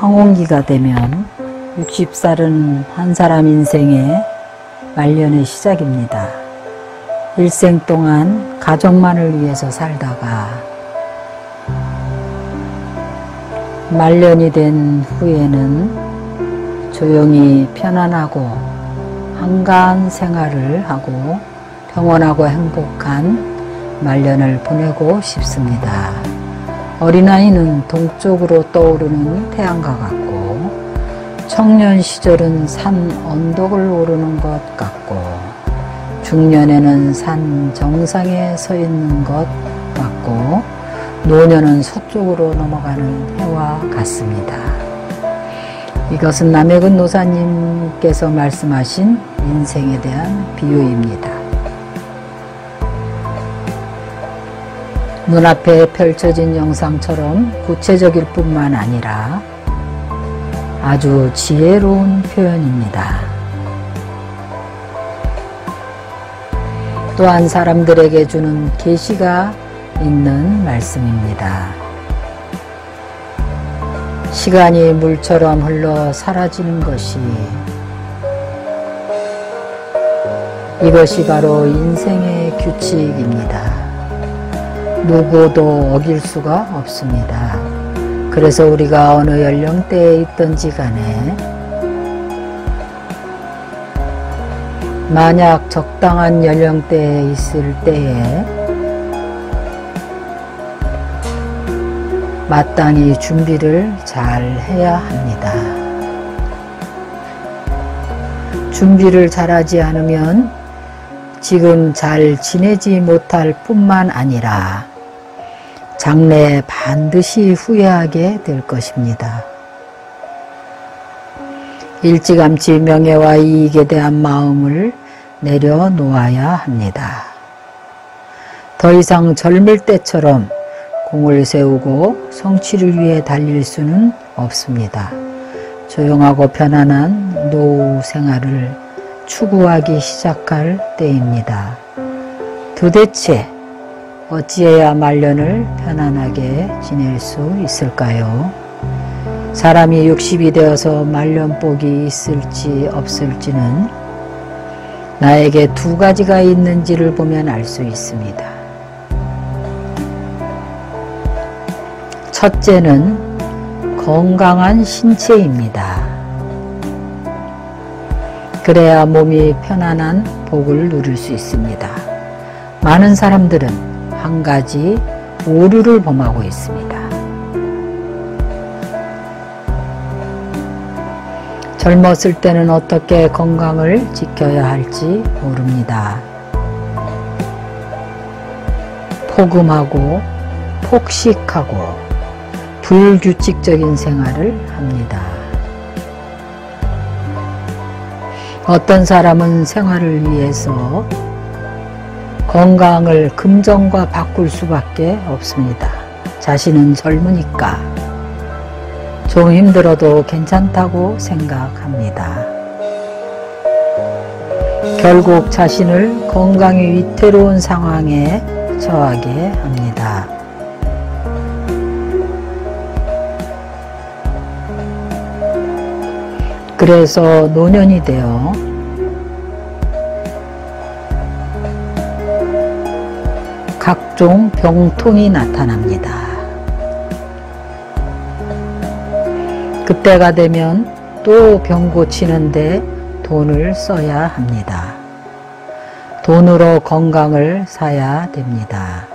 황혼기가 되면 60살은 한 사람 인생의 말년의 시작입니다. 일생 동안 가족만을 위해서 살다가 말년이 된 후에는 조용히 편안하고 한가한 생활을 하고 평온하고 행복한 말년을 보내고 싶습니다. 어린아이는 동쪽으로 떠오르는 태양과 같고 청년 시절은 산 언덕을 오르는 것 같고 중년에는 산 정상에 서 있는 것 같고 노년은 서쪽으로 넘어가는 해와 같습니다. 이것은 남해근 노사님께서 말씀하신 인생에 대한 비유입니다. 눈앞에 펼쳐진 영상처럼 구체적일 뿐만 아니라 아주 지혜로운 표현입니다. 또한 사람들에게 주는 계시가 있는 말씀입니다. 시간이 물처럼 흘러 사라지는 것이 이것이 바로 인생의 규칙입니다. 누구도 어길 수가 없습니다. 그래서 우리가 어느 연령대에 있든지 간에 만약 적당한 연령대에 있을 때에 마땅히 준비를 잘 해야 합니다. 준비를 잘하지 않으면 지금 잘 지내지 못할 뿐만 아니라 장래에 반드시 후회하게 될 것입니다. 일찌감치 명예와 이익에 대한 마음을 내려놓아야 합니다. 더 이상 젊을 때처럼 공을 세우고 성취를 위해 달릴 수는 없습니다. 조용하고 편안한 노후 생활을 추구하기 시작할 때입니다. 도대체 어찌해야 말년을 편안하게 지낼 수 있을까요? 사람이 60이 되어서 말년복이 있을지 없을지는 나에게 두 가지가 있는지를 보면 알 수 있습니다. 첫째는 건강한 신체입니다. 그래야 몸이 편안한 복을 누릴 수 있습니다. 많은 사람들은 한 가지 오류를 범하고 있습니다. 젊었을 때는 어떻게 건강을 지켜야 할지 모릅니다. 포금하고 폭식하고 불규칙적인 생활을 합니다. 어떤 사람은 생활을 위해서 건강을 금전과 바꿀 수밖에 없습니다. 자신은 젊으니까 좀 힘들어도 괜찮다고 생각합니다. 결국 자신을 건강이 위태로운 상황에 처하게 합니다. 그래서 노년이 되어 각종 병통이 나타납니다. 그때가 되면 또 병 고치는데 돈을 써야 합니다. 돈으로 건강을 사야 됩니다.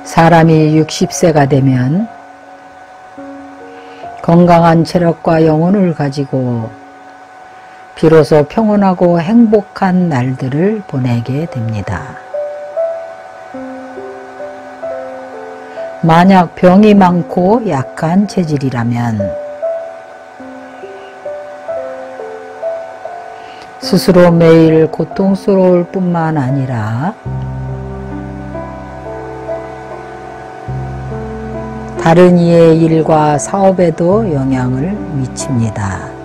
사람이 60세가 되면 건강한 체력과 영혼을 가지고 비로소 평온하고 행복한 날들을 보내게 됩니다. 만약 병이 많고 약한 체질이라면 스스로 매일 고통스러울 뿐만 아니라 다른 이의 일과 사업에도 영향을 미칩니다.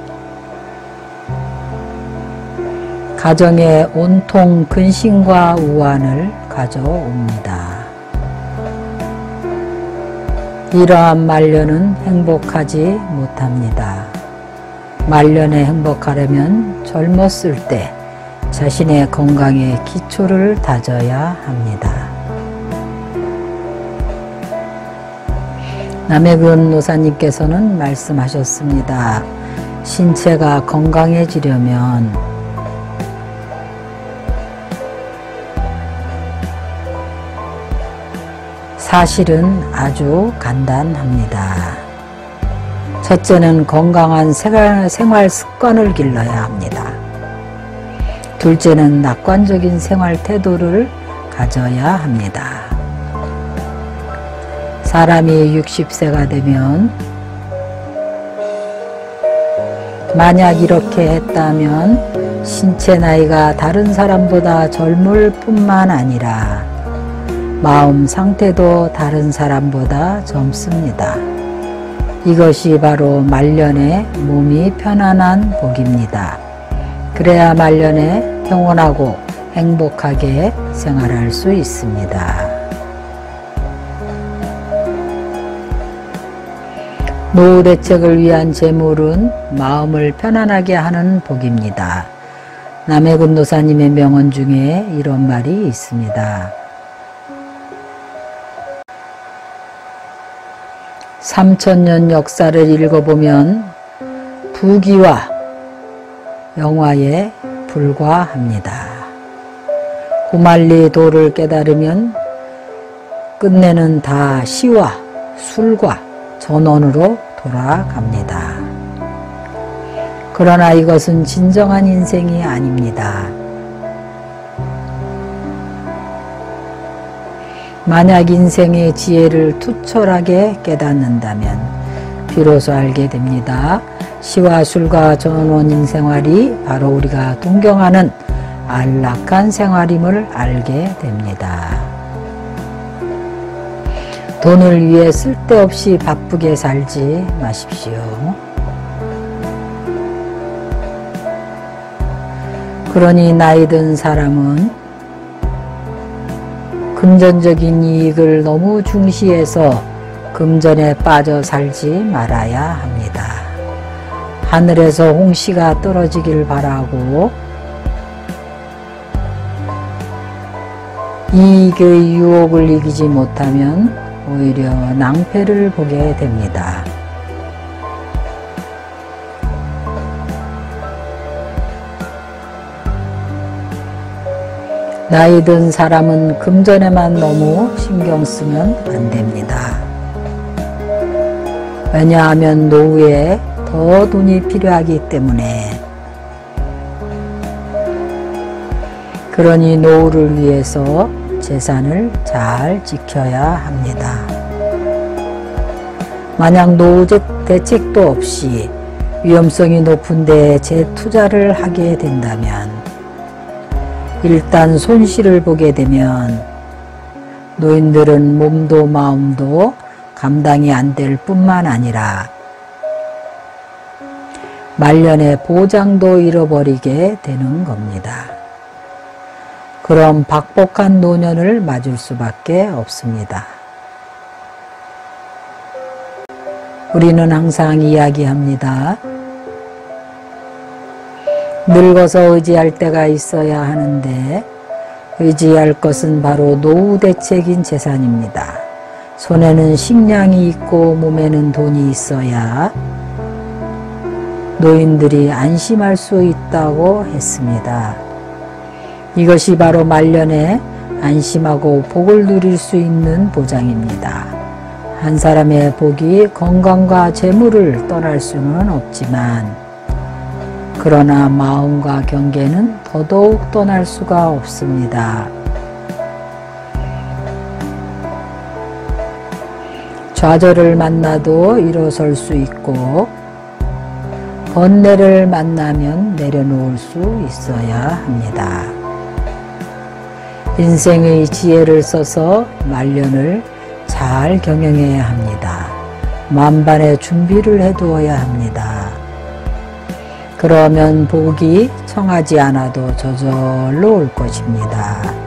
가정에 온통 근심과 우환을 가져옵니다. 이러한 말년은 행복하지 못합니다. 말년에 행복하려면 젊었을 때 자신의 건강에 기초를 다져야 합니다. 남해근 노사님께서는 말씀하셨습니다. 신체가 건강해지려면 사실은 아주 간단합니다. 첫째는 건강한 생활 습관을 길러야 합니다. 둘째는 낙관적인 생활 태도를 가져야 합니다. 사람이 60세가 되면 만약 이렇게 했다면 신체 나이가 다른 사람보다 젊을 뿐만 아니라 마음 상태도 다른 사람보다 젊습니다. 이것이 바로 말년에 몸이 편안한 복입니다. 그래야 말년에 평온하고 행복하게 생활할 수 있습니다. 노후 대책을 위한 제물은 마음을 편안하게 하는 복입니다. 남해근 노사님의 명언 중에 이런 말이 있습니다. 3000년 역사를 읽어보면 부귀와 영화에 불과합니다. 고말리 도를 깨달으면 끝내는 다 시와 술과 전원으로 돌아갑니다. 그러나 이것은 진정한 인생이 아닙니다. 만약 인생의 지혜를 투철하게 깨닫는다면 비로소 알게 됩니다. 시와 술과 전원인 생활이 바로 우리가 동경하는 안락한 생활임을 알게 됩니다. 돈을 위해 쓸데없이 바쁘게 살지 마십시오. 그러니 나이 든 사람은 금전적인 이익을 너무 중시해서 금전에 빠져 살지 말아야 합니다. 하늘에서 홍시가 떨어지길 바라고 이익의 유혹을 이기지 못하면 오히려 낭패를 보게 됩니다. 나이 든 사람은 금전에만 너무 신경 쓰면 안 됩니다. 왜냐하면 노후에 더 돈이 필요하기 때문에. 그러니 노후를 위해서 재산을 잘 지켜야 합니다. 만약 노후 대책도 없이 위험성이 높은 데에 재투자를 하게 된다면 일단 손실을 보게 되면 노인들은 몸도 마음도 감당이 안 될 뿐만 아니라 말년에 보장도 잃어버리게 되는 겁니다. 그럼 박복한 노년을 맞을 수밖에 없습니다. 우리는 항상 이야기합니다. 늙어서 의지할 때가 있어야 하는데 의지할 것은 바로 노후 대책인 재산입니다. 손에는 식량이 있고 몸에는 돈이 있어야 노인들이 안심할 수 있다고 했습니다. 이것이 바로 말년에 안심하고 복을 누릴 수 있는 보장입니다. 한 사람의 복이 건강과 재물을 떠날 수는 없지만 그러나 마음과 경계는 더더욱 떠날 수가 없습니다. 좌절을 만나도 일어설 수 있고 번뇌를 만나면 내려놓을 수 있어야 합니다. 인생의 지혜를 써서 말년을 잘 경영해야 합니다. 만반의 준비를 해두어야 합니다. 그러면 복이 청하지 않아도 저절로 올 것입니다.